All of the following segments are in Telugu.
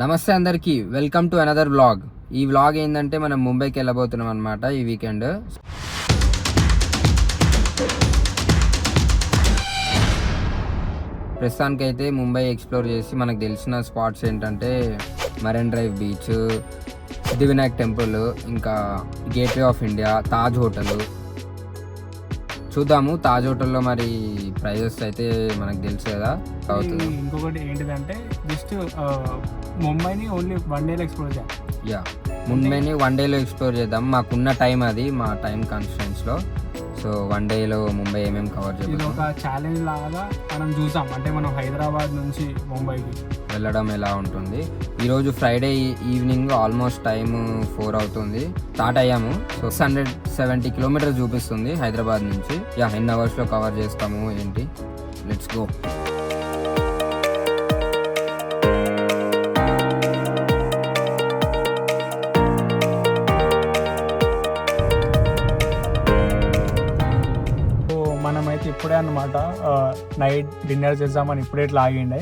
నమస్తే అందరికీ, వెల్కమ్ టు అనదర్ వ్లాగ్. ఈ వ్లాగ్ ఏంటంటే మనం ముంబైకి వెళ్ళబోతున్నాం అనమాట ఈ వీకెండ్. ప్రస్తుతానికైతే ముంబై ఎక్స్ప్లోర్ చేసి మనకు తెలిసిన స్పాట్స్ ఏంటంటే మరైన్ డ్రైవ్ బీచ్, సిద్ధివినాయక్ టెంపుల్, ఇంకా gateway of India, Taj hotel. చూద్దాము తాజ్ హోటల్లో మరి ప్రైజెస్ అయితే మనకు తెలుసు కదా. అవుతుంది. ఇంకొకటి ఏంటిదంటే జస్ట్ ముంబైని ఓన్లీ 1 డేలో ఎక్స్ప్లోర్ చేయాలి. ముంబైని 1 డేలో ఎక్స్ప్లోర్ చేద్దాం. మాకున్న టైం అది, మా టైం కన్స్ట్రెంట్స్లో. సో 1 డేలో ముంబై ఏమేమి కవర్ ఇది చేద్దాం. ఒక ఛాలెంజ్ లాగా మనం చూసాం. అంటే మనం హైదరాబాద్ నుంచి ముంబైకి వెళ్ళడం ఎలా ఉంటుంది. ఈరోజు ఫ్రైడే ఈవినింగ్ ఆల్మోస్ట్ టైం 4 అవుతుంది. స్టార్ట్ అయ్యాము. సో 670 కిలోమీటర్స్ చూపిస్తుంది హైదరాబాద్ నుంచి. ఎన్ని అవర్స్లో కవర్ చేస్తాము ఏంటి, లెట్స్ గో. మనమైతే ఇప్పుడే అన్నమాట నైట్ డిన్నర్ చేద్దామని ఇప్పుడే ఇట్లా ఆగిండే.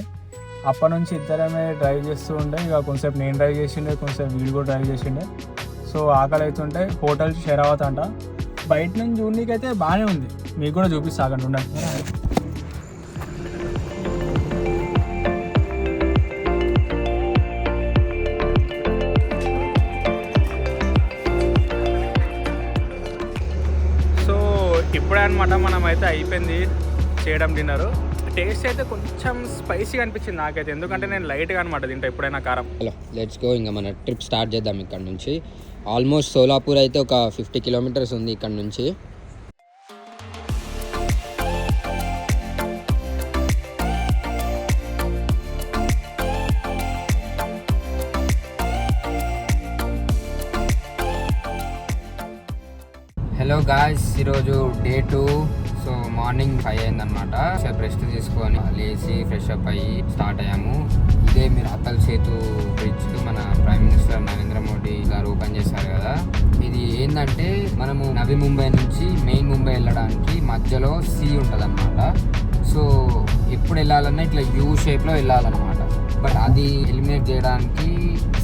అప్పటి నుంచి ఇద్దరమే డ్రైవ్ చేస్తూ ఉండే. ఇక కొంచెంసేపు నేను డ్రైవ్ చేసిండే, కొంచెంసేపు వీడు కూడా డ్రైవ్ చేసిండే. సో ఆకలి అవుతుంటే హోటల్ షెరావత్ అంట. బయట నుంచి చూడనీకైతే బాగానే ఉంది. మీకు కూడా చూపిస్తాగండి, ఉండండి. ఇప్పుడే అనమాట మనమైతే అయిపోయింది చేయడం డిన్నర్. టేస్ట్ అయితే కొంచెం స్పైసీగా అనిపించింది నాకైతే, ఎందుకంటే నేను లైట్గా అనమాట తింటా ఎప్పుడైనా కారం. Hello, let's go. ఇంకా మన ట్రిప్ స్టార్ట్ చేద్దాం ఇక్కడ నుంచి. ఆల్మోస్ట్ సోలాపూర్ అయితే ఒక 50 కిలోమీటర్స్ ఉంది ఇక్కడ నుంచి. హలో గాయ్స్, ఈరోజు డే 2. సో మార్నింగ్ 5 అయిందనమాట. రెస్ట్ తీసుకొని లేచి ఫ్రెష్ అప్ అయ్యి స్టార్ట్ అయ్యాము. ఇదే మీరు అటల్ సేతు బ్రిడ్జ్ మన ప్రైమ్ మినిస్టర్ నరేంద్ర మోడీ గారు ఓపెన్ చేశారు కదా. ఇది ఏంటంటే మనము నవీ ముంబై నుంచి మెయిన్ ముంబై వెళ్ళడానికి మధ్యలో సీ ఉంటుంది అనమాట. సో ఎప్పుడు వెళ్ళాలన్నా ఇట్లా యూ షేప్లో వెళ్ళాలన్నమాట. బట్ అది ఎలిమినేట్ చేయడానికి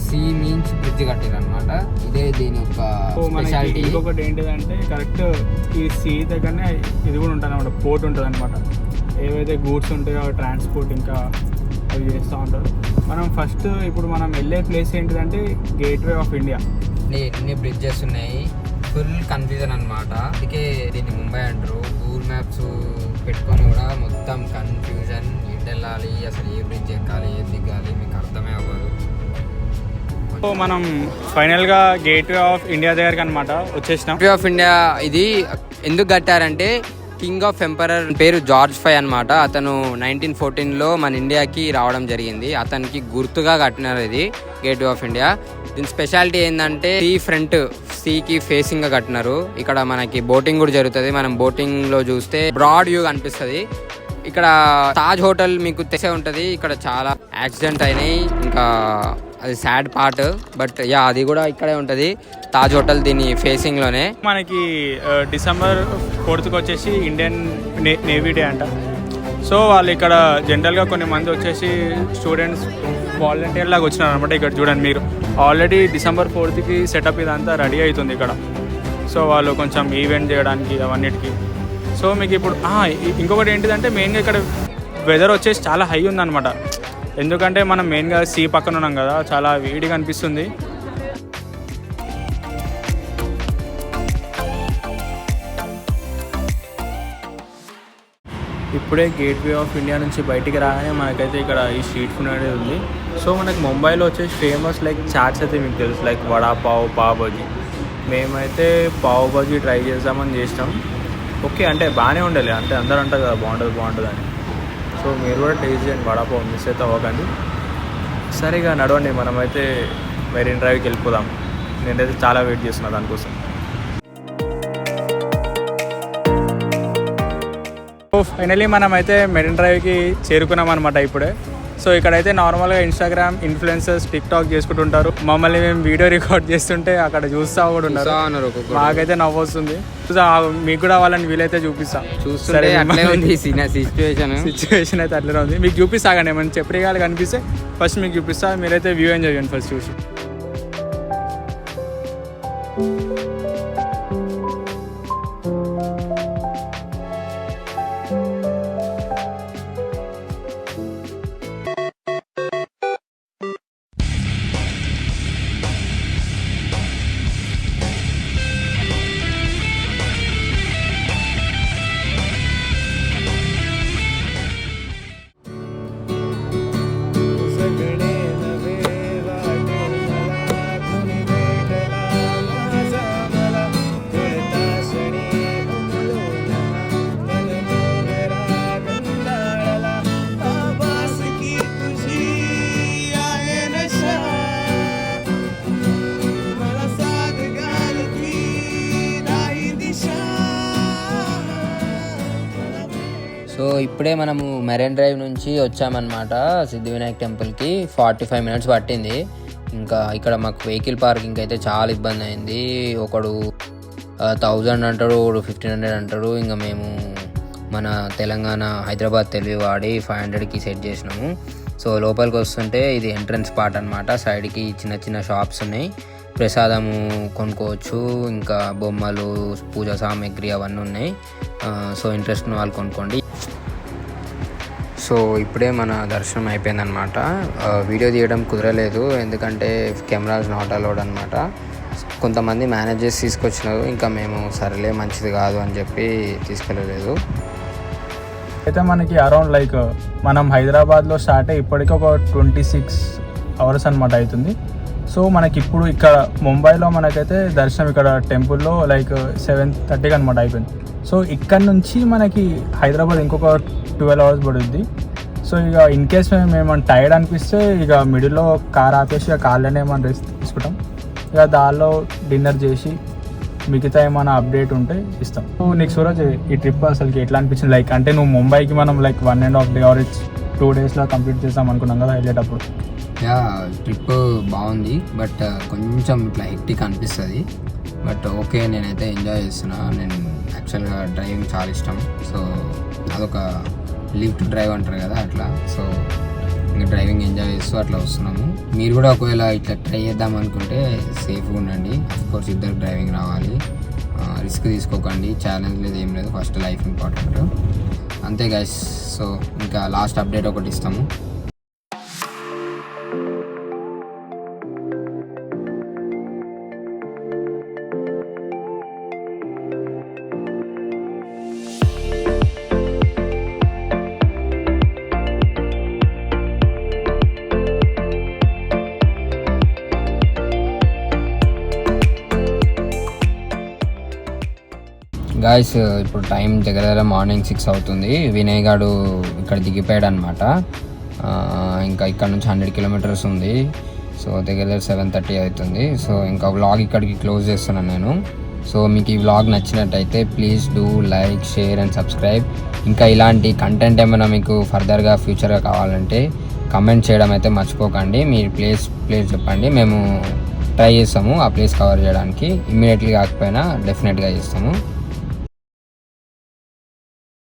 సీ మీన్స్ బ్రిడ్జ్ కట్టారు అనమాట. ఇదే దీని యొక్క స్పెషాలిటీ. ఇంకొకటి ఏంటిదంటే కరెక్ట్ ఈ సీ దగ్గరనే ఇది కూడా ఉంటుంది అనమాట, పోర్ట్ ఉంటుంది అనమాట. ఏవైతే గూడ్స్ ఉంటాయో అవి ట్రాన్స్పోర్ట్ ఇంకా అవి చేస్తూ ఉంటారు. మనం ఫస్ట్ ఇప్పుడు మనం వెళ్ళే ప్లేస్ ఏంటిదంటే గేట్వే ఆఫ్ ఇండియా. ఎన్ని బ్రిడ్జెస్ ఉన్నాయి, ఫుల్ కన్ఫ్యూజన్ అనమాట. అందుకే దీన్ని ముంబై అంటారు. గూగుల్ మ్యాప్స్ పెట్టుకొని కూడా మొత్తం కన్ఫ్యూజన్. ఎటు వెళ్ళాలి, అసలు ఏ బ్రిడ్జ్ ఎక్కాలి, ఏ దిగాలి, మీకు అర్థమే అవ్వదు. సో మనం ఫైనల్గా గేట్వే ఆఫ్ ఇండియా దగ్గరికి అనమాట వచ్చేసినాం. గేట్వే ఆఫ్ ఇండియా ఇది ఎందుకు కట్టారంటే కింగ్ ఆఫ్ ఎంపరర్ పేరు జార్జ్ 5 అనమాట. అతను 1914లో మన ఇండియాకి రావడం జరిగింది. అతనికి గుర్తుగా కట్టినారు ఇది గేట్వే ఆఫ్ ఇండియా. దీని స్పెషాలిటీ ఏంటంటే సీ ఫ్రంట్, సీకి ఫేసింగ్ గా కట్టినారు. ఇక్కడ మనకి బోటింగ్ కూడా జరుగుతుంది. మనం బోటింగ్ లో చూస్తే బ్రాడ్ వ్యూ కనిపిస్తుంది. ఇక్కడ తాజ్ హోటల్ మీకు తెలిసే ఉంటుంది. ఇక్కడ చాలా యాక్సిడెంట్ అయినాయి, ఇంకా అది సాడ్ పార్ట్. బట్ అది కూడా ఇక్కడే ఉంటుంది, తాజ్ హోటల్ దీని ఫేసింగ్ లోనే. మనకి December 4th వచ్చేసి ఇండియన్ నేవీ డే అంట. సో వాళ్ళు ఇక్కడ జనరల్గా కొన్ని మంది వచ్చేసి స్టూడెంట్స్ వాలంటీర్ లాగా వచ్చినారు అనమాట. ఇక్కడ చూడండి మీరు, ఆల్రెడీ December 4th సెటప్ ఇదంతా రెడీ అవుతుంది ఇక్కడ. సో వాళ్ళు కొంచెం ఈవెంట్ చేయడానికి అవన్నిటికీ. సో మీకు ఇప్పుడు ఇంకొకటి ఏంటిదంటే మెయిన్గా ఇక్కడ వెదర్ వచ్చేసి చాలా హై ఉందన్నమాట. ఎందుకంటే మనం మెయిన్గా సీ పక్కన ఉన్నాం కదా, చాలా వేడిగా అనిపిస్తుంది. ఇప్పుడే గేట్వే ఆఫ్ ఇండియా నుంచి బయటికి రాగానే మనకైతే ఇక్కడ ఈ స్ట్రీట్ ఫుడ్ అనేది ఉంది. సో మనకి ముంబైలో వచ్చేసి ఫేమస్ లైక్ చాట్స్ అయితే మీకు తెలుసు, లైక్ వడాపావ్, పావ్ బజీ. మేమైతే పావ్ బజీ ట్రై చేద్దామని చేసినాం. ఓకే, అంటే బాగానే ఉండాలి, అంటే అందరూ అంటారు కదా బాగుంటుంది అని. సో మీరు కూడా టేస్ట్ చేయండి, వడాపావ్ మిస్ అయితే అవ్వకండి. సరిగా నడవండి, మనమైతే మెరీన్ డ్రైవ్కి వెళ్ళిపోదాం. నేనైతే చాలా వెయిట్ చేస్తున్నా దానికోసం. ఫైనలీ మనమైతే మెరీన్ డ్రైవ్కి చేరుకున్నాం అనమాట ఇప్పుడే. సో ఇక్కడైతే నార్మల్గా ఇన్స్టాగ్రామ్ ఇన్ఫ్లుయెన్సర్స్ టిక్టాక్ చేసుకుంటుంటారు. మమ్మల్ని మేము వీడియో రికార్డ్ చేస్తుంటే అక్కడ చూస్తూ కూడా ఉన్నారు. మాకైతే నవ్వు వస్తుంది. మీకు కూడా వాళ్ళని వీలైతే చూపిస్తా. చూస్తుంటే అట్లే ఉంది సిచ్యువేషన్ అయితే అట్లనే ఉంది. మీకు చూపిస్తా కానీ ఏమైనా చెప్పరిగాలు కనిపిస్తే ఫస్ట్ మీకు చూపిస్తా. మీరైతే వ్యూ ఎంజాయ్ చేయండి ఫస్ట్ చూసి. సో ఇప్పుడే మనము మెరైన్ డ్రైవ్ నుంచి వచ్చామన్నమాట సిద్ధివినాయక్ టెంపుల్కి. 45 minutes పట్టింది. ఇంకా ఇక్కడ మాకు వెహికల్ పార్కింగ్ అయితే చాలా ఇబ్బంది అయింది. ఒకడు 1000 అంటాడు, ఒకడు 1500 అంటాడు. ఇంకా మేము మన తెలంగాణ హైదరాబాద్ తెలివి వాడి 500కి సెట్ చేసినాము. సో లోపలికి వస్తుంటే ఇది ఎంట్రన్స్ పార్ట్ అనమాట. సైడ్కి చిన్న చిన్న షాప్స్ ఉన్నాయి, ప్రసాదము కొనుక్కోవచ్చు, ఇంకా బొమ్మలు, పూజా సామాగ్రి అవన్నీ ఉన్నాయి. సో ఇంట్రెస్ట్ ఉన్న వాళ్ళు కొనుక్కోండి. సో ఇప్పుడే మన దర్శనం అయిపోయిందనమాట. వీడియో తీయడం కుదరలేదు ఎందుకంటే కెమెరాస్ నాట్ అలౌడ్ అనమాట. కొంతమంది మేనేజర్స్ తీసుకొచ్చినారు, ఇంకా మేము సరేలే మంచిది కాదు అని చెప్పి తీసుకెళ్ళలేదు. అయితే మనకి అరౌండ్ లైక్ మనం హైదరాబాద్లో స్టార్ట్ అయ్యి ఇప్పటికీ ఒక 26 hours అనమాట అవుతుంది. సో మనకి ఇప్పుడు ఇక్కడ ముంబైలో మనకైతే దర్శనం ఇక్కడ టెంపుల్లో లైక్ 7:30కి అనమాట అయిపోయింది. సో ఇక్కడ నుంచి మనకి హైదరాబాద్ ఇంకొక 12 hours పడుద్ది. సో ఇక ఇన్ కేస్ మేము ఏమైనా టైర్డ్ అనిపిస్తే ఇక మిడిల్లో కార్ ఆపేసి ఇక కార్లోనే ఏమైనా రెస్ట్ తీసుకుంటాం. ఇక దానిలో డిన్నర్ చేసి మిగతా ఏమైనా అప్డేట్ ఉంటే ఇస్తాం. నీకు సూరజ్ ఈ ట్రిప్ అసలుకి ఎట్లా అనిపించింది? లైక్ అంటే నువ్వు ముంబైకి మనం లైక్ 1.5 day ఆర్ 2 daysలో కంప్లీట్ చేస్తాం అనుకున్నాం కదా వెళ్ళేటప్పుడు. యా ట్రిప్ బాగుంది, బట్ కొంచెం ఇట్లా హెక్టిక్ అనిపిస్తుంది. బట్ ఓకే, నేనైతే ఎంజాయ్ చేస్తున్నా. నేను యాక్చువల్గా డ్రైవింగ్ చాలా ఇష్టం. సో అదొక లివ్ టు డ్రైవ్ అంటారు కదా అట్లా. సో ఇంకా డ్రైవింగ్ ఎంజాయ్ చేస్తూ అట్లా వస్తున్నాము. మీరు కూడా ఒకవేళ ఇట్లా ట్రై చేద్దాం అనుకుంటే సేఫ్గా ఉండండి. అఫ్కోర్స్ ఇద్దరు డ్రైవింగ్ రావాలి, రిస్క్ తీసుకోకండి. ఛాలెంజ్ లేదు, ఏం లేదు. ఫస్ట్ లైఫ్ ఇంపార్టెంట్, అంతే గైస్. సో ఇంకా లాస్ట్ అప్డేట్ ఒకటి ఇస్తాము. గాయస్ ఇప్పుడు టైం దగ్గర మార్నింగ్ 6 అవుతుంది. వినయ్ గాడు ఇక్కడ దిగిపోయాడు అనమాట. ఇంకా ఇక్కడ నుంచి 100 kilometers ఉంది. సో దగ్గర 7:30 అవుతుంది. సో ఇంకా వ్లాగ్ ఇక్కడికి క్లోజ్ చేస్తున్నాను నేను. సో మీకు ఈ వ్లాగ్ నచ్చినట్టయితే please do like, share and subscribe. ఇంకా ఇలాంటి కంటెంట్ ఏమైనా మీకు ఫర్దర్గా ఫ్యూచర్గా కావాలంటే కమెంట్ చేయడం అయితే మర్చిపోకండి. మీరు ప్లేస్ చెప్పండి, మేము ట్రై చేస్తాము ఆ ప్లేస్ కవర్ చేయడానికి. ఇమ్మీడియట్లీ కాకపోయినా డెఫినెట్గా చేస్తాము.